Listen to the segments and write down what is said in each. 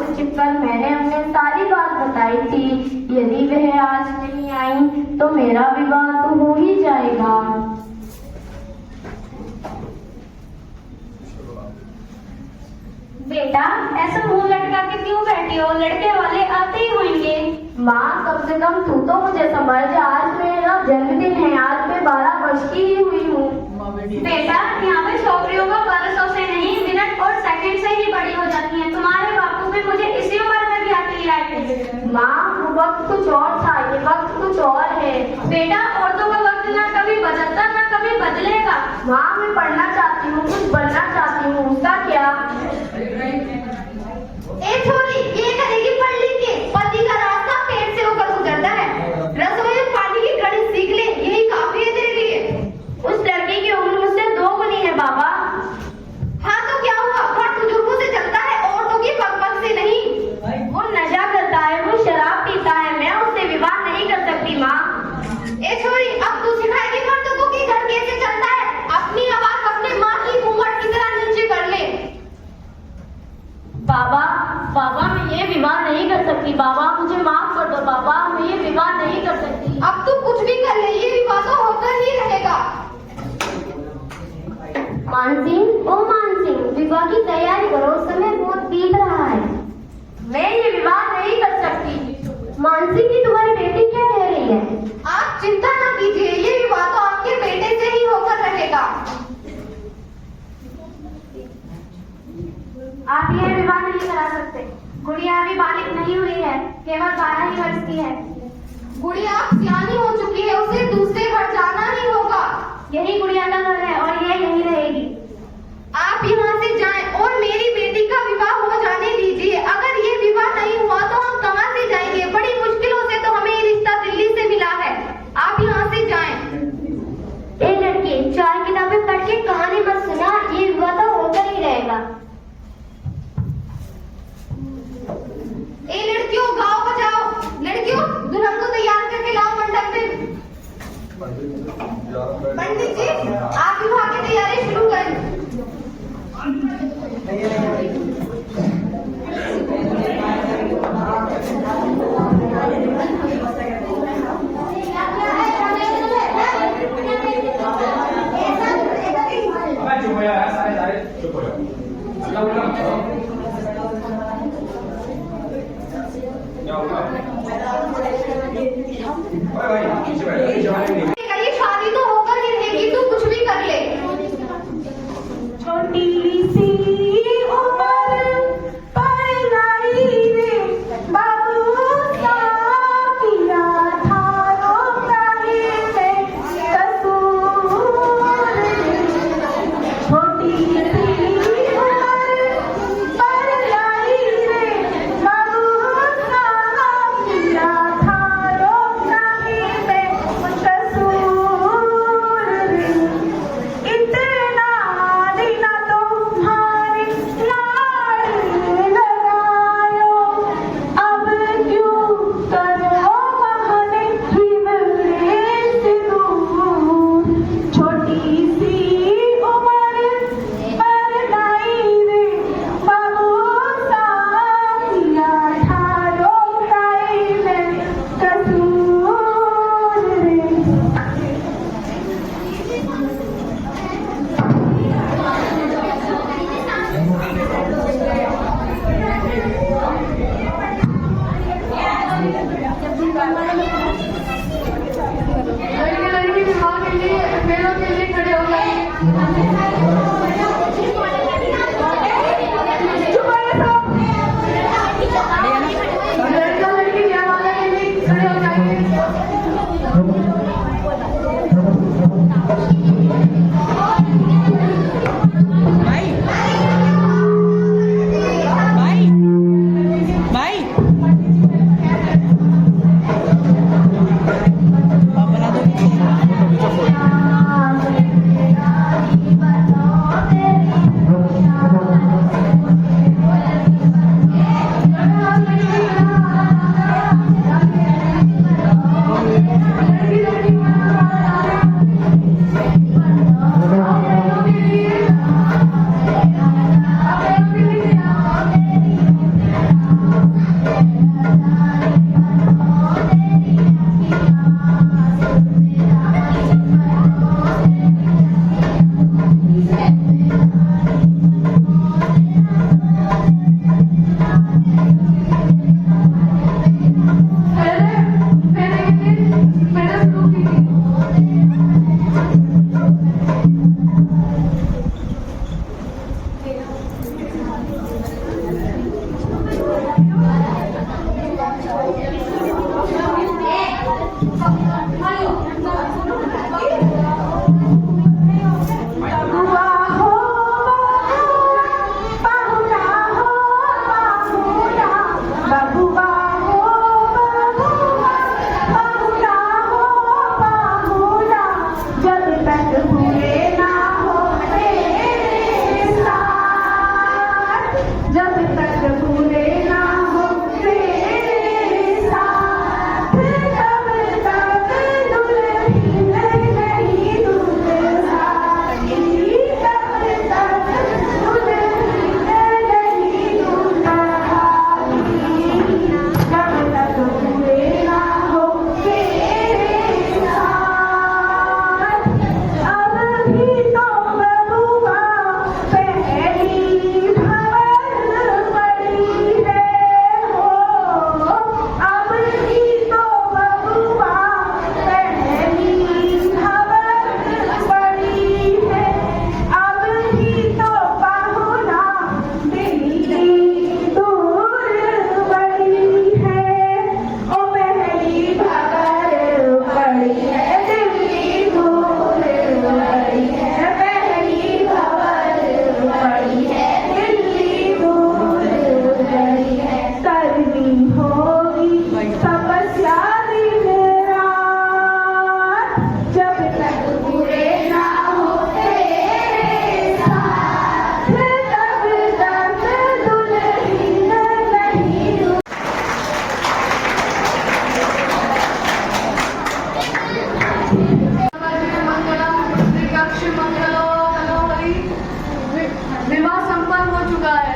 से छिपकर मैंने अपने सारी बात बताई थी। यदि वह आज नहीं आई तो मेरा विवाह तो हो ही जाएगा। बेटा, ऐसा मुंह लटका के क्यों बैठी हो? लड़के वाले आते ही होंगे। माँ, कम से कम तू तो मुझे समझ। आज मेरा जन्मदिन है। आज मैं 12 वर्ष की ही हुई हूँ। बेटा, यहाँ पे छोकरियों का बरसों से नहीं, मिनट और सेकंड से ही बड़ी हो जाती है। तुम्हारे बापू भी मुझे इसी उम्र में भी आके ले आए थे। माँ, वो वक्त कुछ और था, ये वक्त कुछ और है। बेटा, औरतों का वक्त ना कभी बदलता ना कभी बदलेगा। माँ, मैं पढ़ना चाहती हूँ, कुछ बनना चाहती हूँ, उसका क्या? ए छोरी, ये करेगी पढ़ लिख के? पति का रास्ता पेट से होकर गुजरता है। रसोई में पानी की गणित सीख ले, यही काफी है तेरे लिए। उस लड़की की उम्र मुझसे 2 गुनी है बाबा। हाँ तो क्या हुआ? फट बुजुर्गों से चलता है, औरतों की पग से नहीं। वो नशा करता है, वो शराब पीता है, मैं उससे विवाह नहीं कर सकती माँ। ए छोरी, अब तू सिखाएगी मर्दों को कि घर कैसे चलता है। अपनी आवाज अपने माँ की घूंघट की तरह नीचे कर ले। बाबा, बाबा, मैं ये विवाह नहीं कर सकती। बाबा, मुझे माफ कर दो। बाबा, मैं ये विवाह नहीं कर सकती। अब तू कुछ भी कर ले, ये विवाह तो होकर ही रहेगा। मानसिंह, ओ मानसिंह, विवाह की तैयारी करो, समय बहुत बीत रहा है। मैं ये विवाह नहीं कर सकती। मानसिंह की तुम्हारी बेटी क्या कह रही है? आप चिंता न कीजिए, ये विवाह तो आपके बेटे से ही होकर रहेगा। आप यह विवाह नहीं करा सकते। गुड़िया अभी बालिग नहीं हुई है, केवल 12 ही वर्ष की है। गुड़िया सियानी हो चुकी है, उसे दूसरे घर जाना ही होगा। यही गुड़िया का घर है और ये यही रहेगी। आप यहाँ से जाएं और मेरी बेटी का विवाह हो जाने दीजिए। अगर ये विवाह नहीं हुआ तो हम कहाँ से जाएंगे? बड़ी मुश्किलों से तो हमें ये रिश्ता दिल्ली से मिला है। आप यहाँ से जाएं। ए लड़के, 4 किताबें पढ़ के कहानी मत सुना, ये विवाह तो होकर ही रहेगा। ए लड़कियों, गाओ बजाओ। लड़कियों, दुल्हन को तैयार करके लाओ मंडप पे। पंडित जी, आप विवाह की तैयारी शुरू करें। ये शादी तो होकर ही रहेगी, तू कुछ भी कर ले। छोटी सी उम्र पर लाई रे बाबू किया था रोकाहे में कसूर। छोटी सी उम्र पर लाई रे बाबू किया था रोकाहे में कसूर। विवाह संपन्न हो चुका है।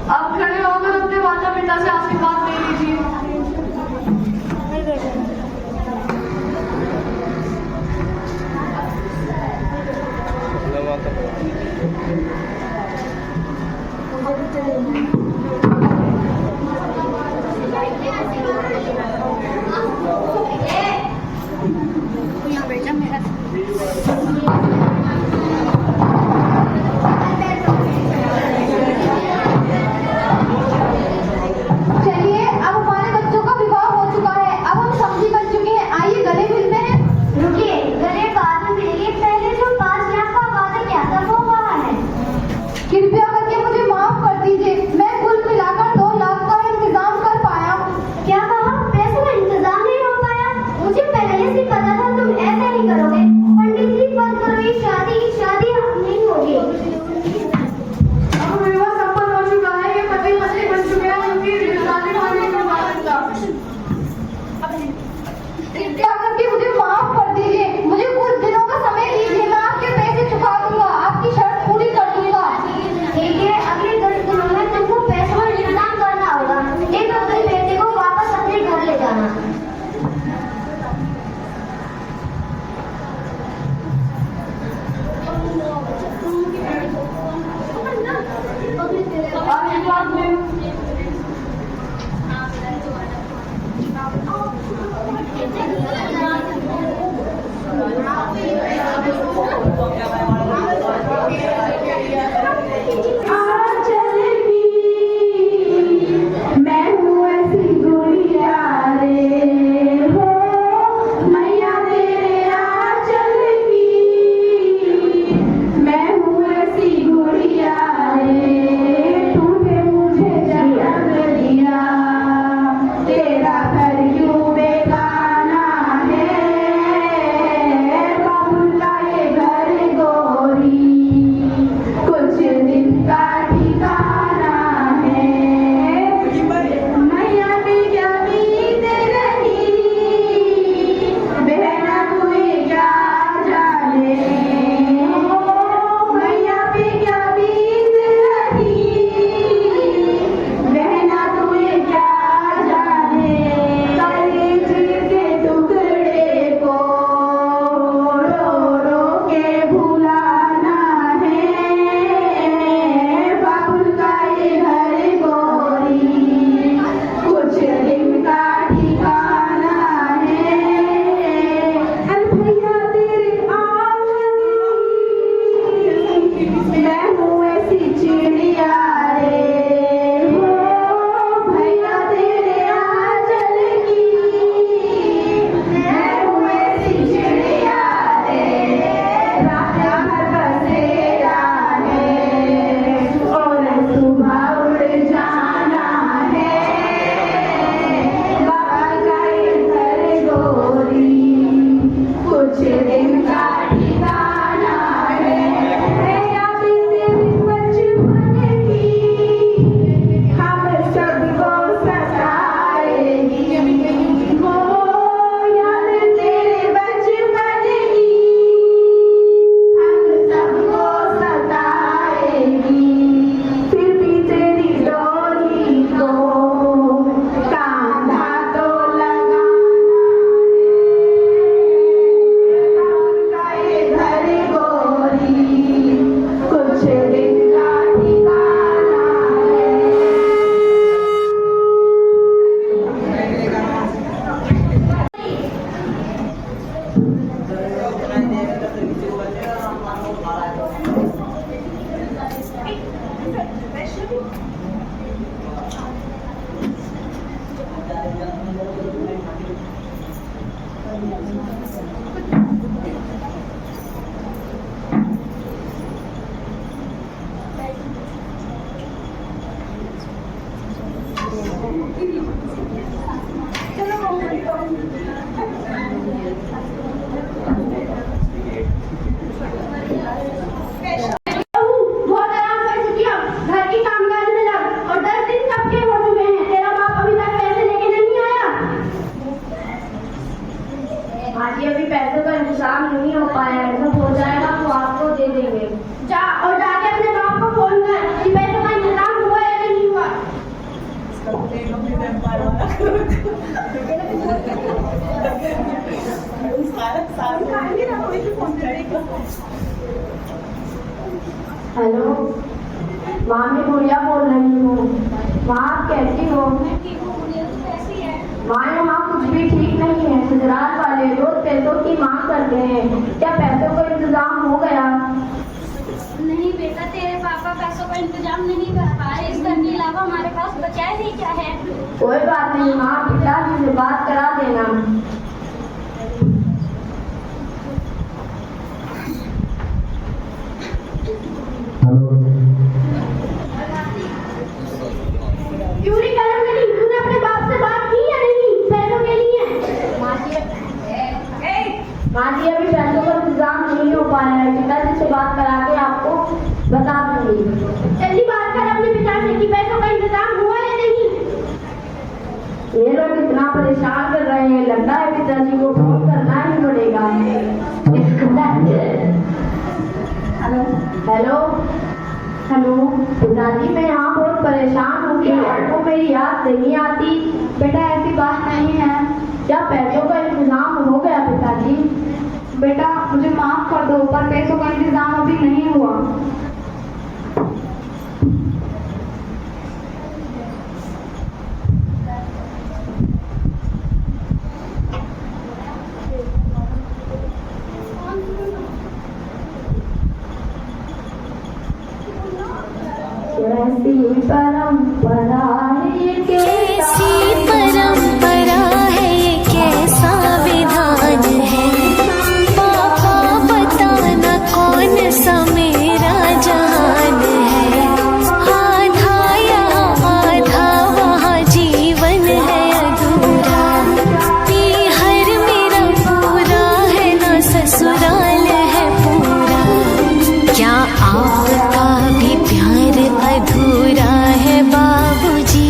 आप खड़े होकर अपने माता पिता से आशीर्वाद ले लीजिए। चलिए, अब हमारे बच्चों का विवाह हो चुका है। अब हम समझी बन चुके हैं। आइए गले मिलते हैं। रुकिए, गले बाद में मिलेंगे। पहले जो 5 लाख का वादा किया था वो कहाँ है? कृपया करके मुझे माफ कर दीजिए। मैं बहुत आराम कर चुकी हूँ। घर की कामकाज में लग और 10 दिन कब के हो चुके हैं। तेरा बाप अभी तक पैसे लेके नहीं आया। हाँ जी, अभी पैसों का इंतजाम नहीं हो पाया है। जब हो जाएगा तो आपको दे देंगे। जा और जाके अपने बाप को फोन कर कि पैसों का इंतजाम हुआ या नहीं हुआ। हेलो, माँ मैं गुड़िया बोल रही हूँ। माँ आप कैसी हो? माँ यहाँ कुछ भी ठीक नहीं है। गुजरात वाले रोज पैसों की मांग करते हैं। क्या पैसों का इंतजाम हो गया? नहीं बेटा, तेरे पापा पैसों का इंतजाम नहीं कर पाए। इस घर के अलावा हमारे पास बचा ही क्या है। कोई बात नहीं माँ, पिताजी से बात करा देना। क्यों नहीं करा मेरी? तूने अपने बाप से बात की या नहीं पैसों के लिए? माँ जी अभी पैसों का इंतजाम नहीं हो पाया है। पिताजी से बात करा के आपको बता दूंगी। जल्दी बात कर अपने पिता से कि पैसों का इंतजाम हुआ या नहीं। ये लोग इतना परेशान कर रहे हैं, लगता है पिताजी को फोन करना ही पड़ेगा। हेलो हेलो हेलो पिताजी, मैं यहाँ बहुत परेशान हूँ कि आपको मेरी याद नहीं आती। बेटा ऐसी बात नहीं है। क्या पैसों का इंतजाम हो गया पिताजी? बेटा मुझे माफ कर दो, पर पैसों का इंतजाम अभी नहीं हुआ। कैसी परंपरा है ये, कैसी परंपरा है ये, कैसा विधान है। पापा बताना कौन सा मेरा जान है। आधा यहाँ आधा वहाँ जीवन है अधूरा। हर मेरा पूरा है ना ससुराल है पूरा। क्या आपका भी प्यार अधूरा है बाबूजी?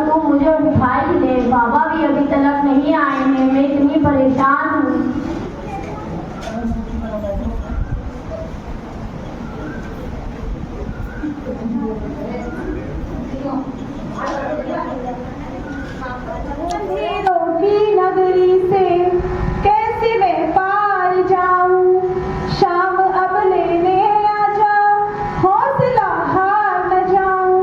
तुम मुझे उठा ही ले। बाबा भी अभी तक नहीं आए हैं, मैं इतनी परेशान हूँ। अंधेरों की नगरी से कैसे मैं पार जाऊं, शाम अब लेने आ जा, हौसला हार न जाऊं।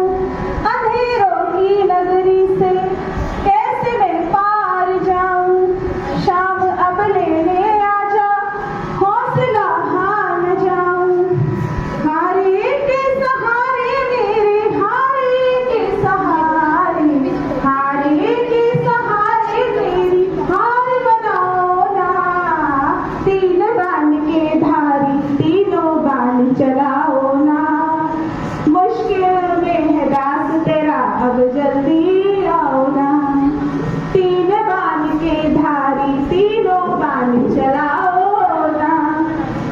अंधेरों की नगरी से कैसे मैं पार जाऊं, शाम अब लेने आ जा, हौसला हार न जाऊं। हारे के सहारे मेरे, हारे के सहारे, हारे के सहारे मेरी हार बनाओ ना। तीन बाण के धारी तीनों बाण चलाओ ना। मुश्किल में है दास तेरा, अब जल्दी आओ ना। तीन बाण के धारी तीनों बाण चलाओ ना।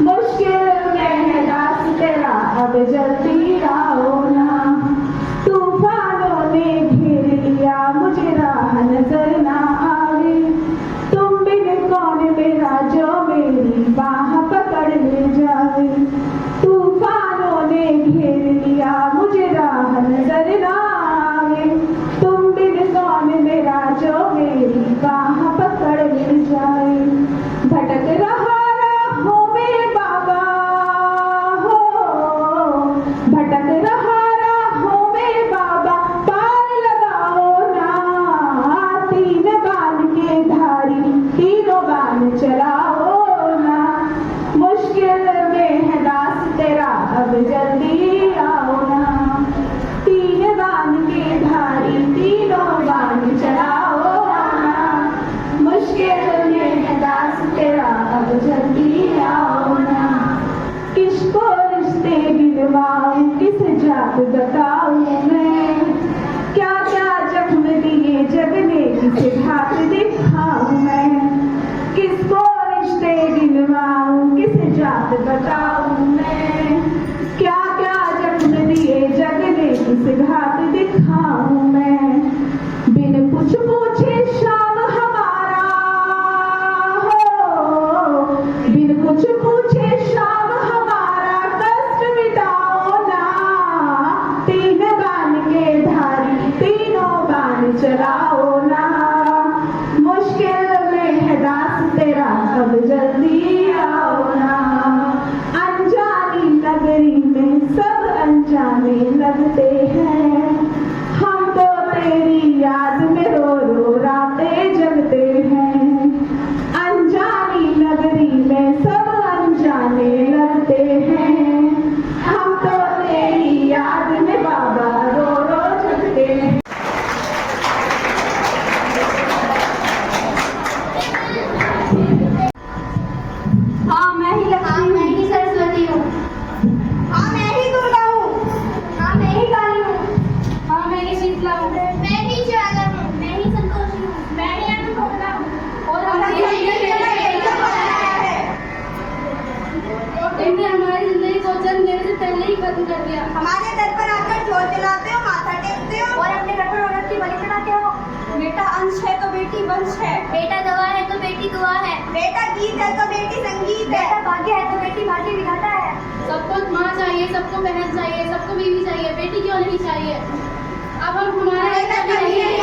मुश्किल में है दास तेरा, अब जल्दी आओ ना। तूफानों ने घेर लिया, मुझे राह नजर ना आवे। तुम बिन कौन मेरा, जो मेरी बाह पकड़ ले जावे। तूफानों ने घेर लिया, मुझे राह नजर ना आवे। तुम बिन कौन मेरा, जो मेरी बाह पकड़ ले जाए। भटक रहा राहों में बाबा हो, भटक रहा राहों में बाबा, पार लगाओ ना। तीन बाण के धारी तीनों बाण चलाओ ना। मुश्किल में है दास तेरा, अब जल्दी आओ ना। तीन बाण के धारी तीनों बाण चलाओ ना। मुश्किल में है दास तेरा, अब जल्दी आओ ना। किसको रिश्ते गिनवाऊं, किस जात बताऊं मैं। क्या क्या जख्म दिए जग ने, किसे घात दिखाऊं मैं। किसको रिश्ते गिनवाऊं, किस जात बताऊं मैं। क्या क्या जख्म दिए जग ने, किस घात दिखाऊं मैं। बिन कुछ पूछे शाम हमारा हो, बिन कुछ पूछे शाम हमारा, कष्ट मिटाओ ना। तीन बाण के धारी तीनों बाण चलाओ ना। मुश्किल में है दास तेरा, अब जल्दी आओ ना। अनजानी नगरी में सब अनजाने लगते हैं। हम तो तेरी याद में रो रो रातें जगते हैं। अनजानी नगरी में सब अनजाने लगते हैं। हम तो तेरी याद में बाबा रो रो जगते हैं। हाँ मैं ही लक्ष्मी, मैं ही सरस्वती हूँ। हाँ मैं ही दुर्गा हूँ। हाँ मैं ही काली हूँ। हाँ मैं ही शीतला हूँ, मैं ही ज्वाला हूँ। मैं ही संतोषी हूँ। मैं ही अन्नपूर्णा हूँ। और और हम ये बनाया है। तुमने हमारी जिंदगी को जन्म देने से पहले ही खत्म कर दिया। हमारे दर पर आकर जोर जलाते हो, माथा टेकते हो और अपने घर पर औरत की बलि चढ़ाते हो। बेटा अंश है तो बेटी वंश है। बेटा दवा है तो बेटी दुआ है। बेटा गीत है तो बेटी संगीत है। बेटा भाग्य है तो बेटी भाग्य विधाता है। सबको माँ चाहिए, सबको बहन चाहिए, सबको बीवी चाहिए, बेटी क्यों नहीं चाहिए। अब हम हमारे बेटा कभी नहीं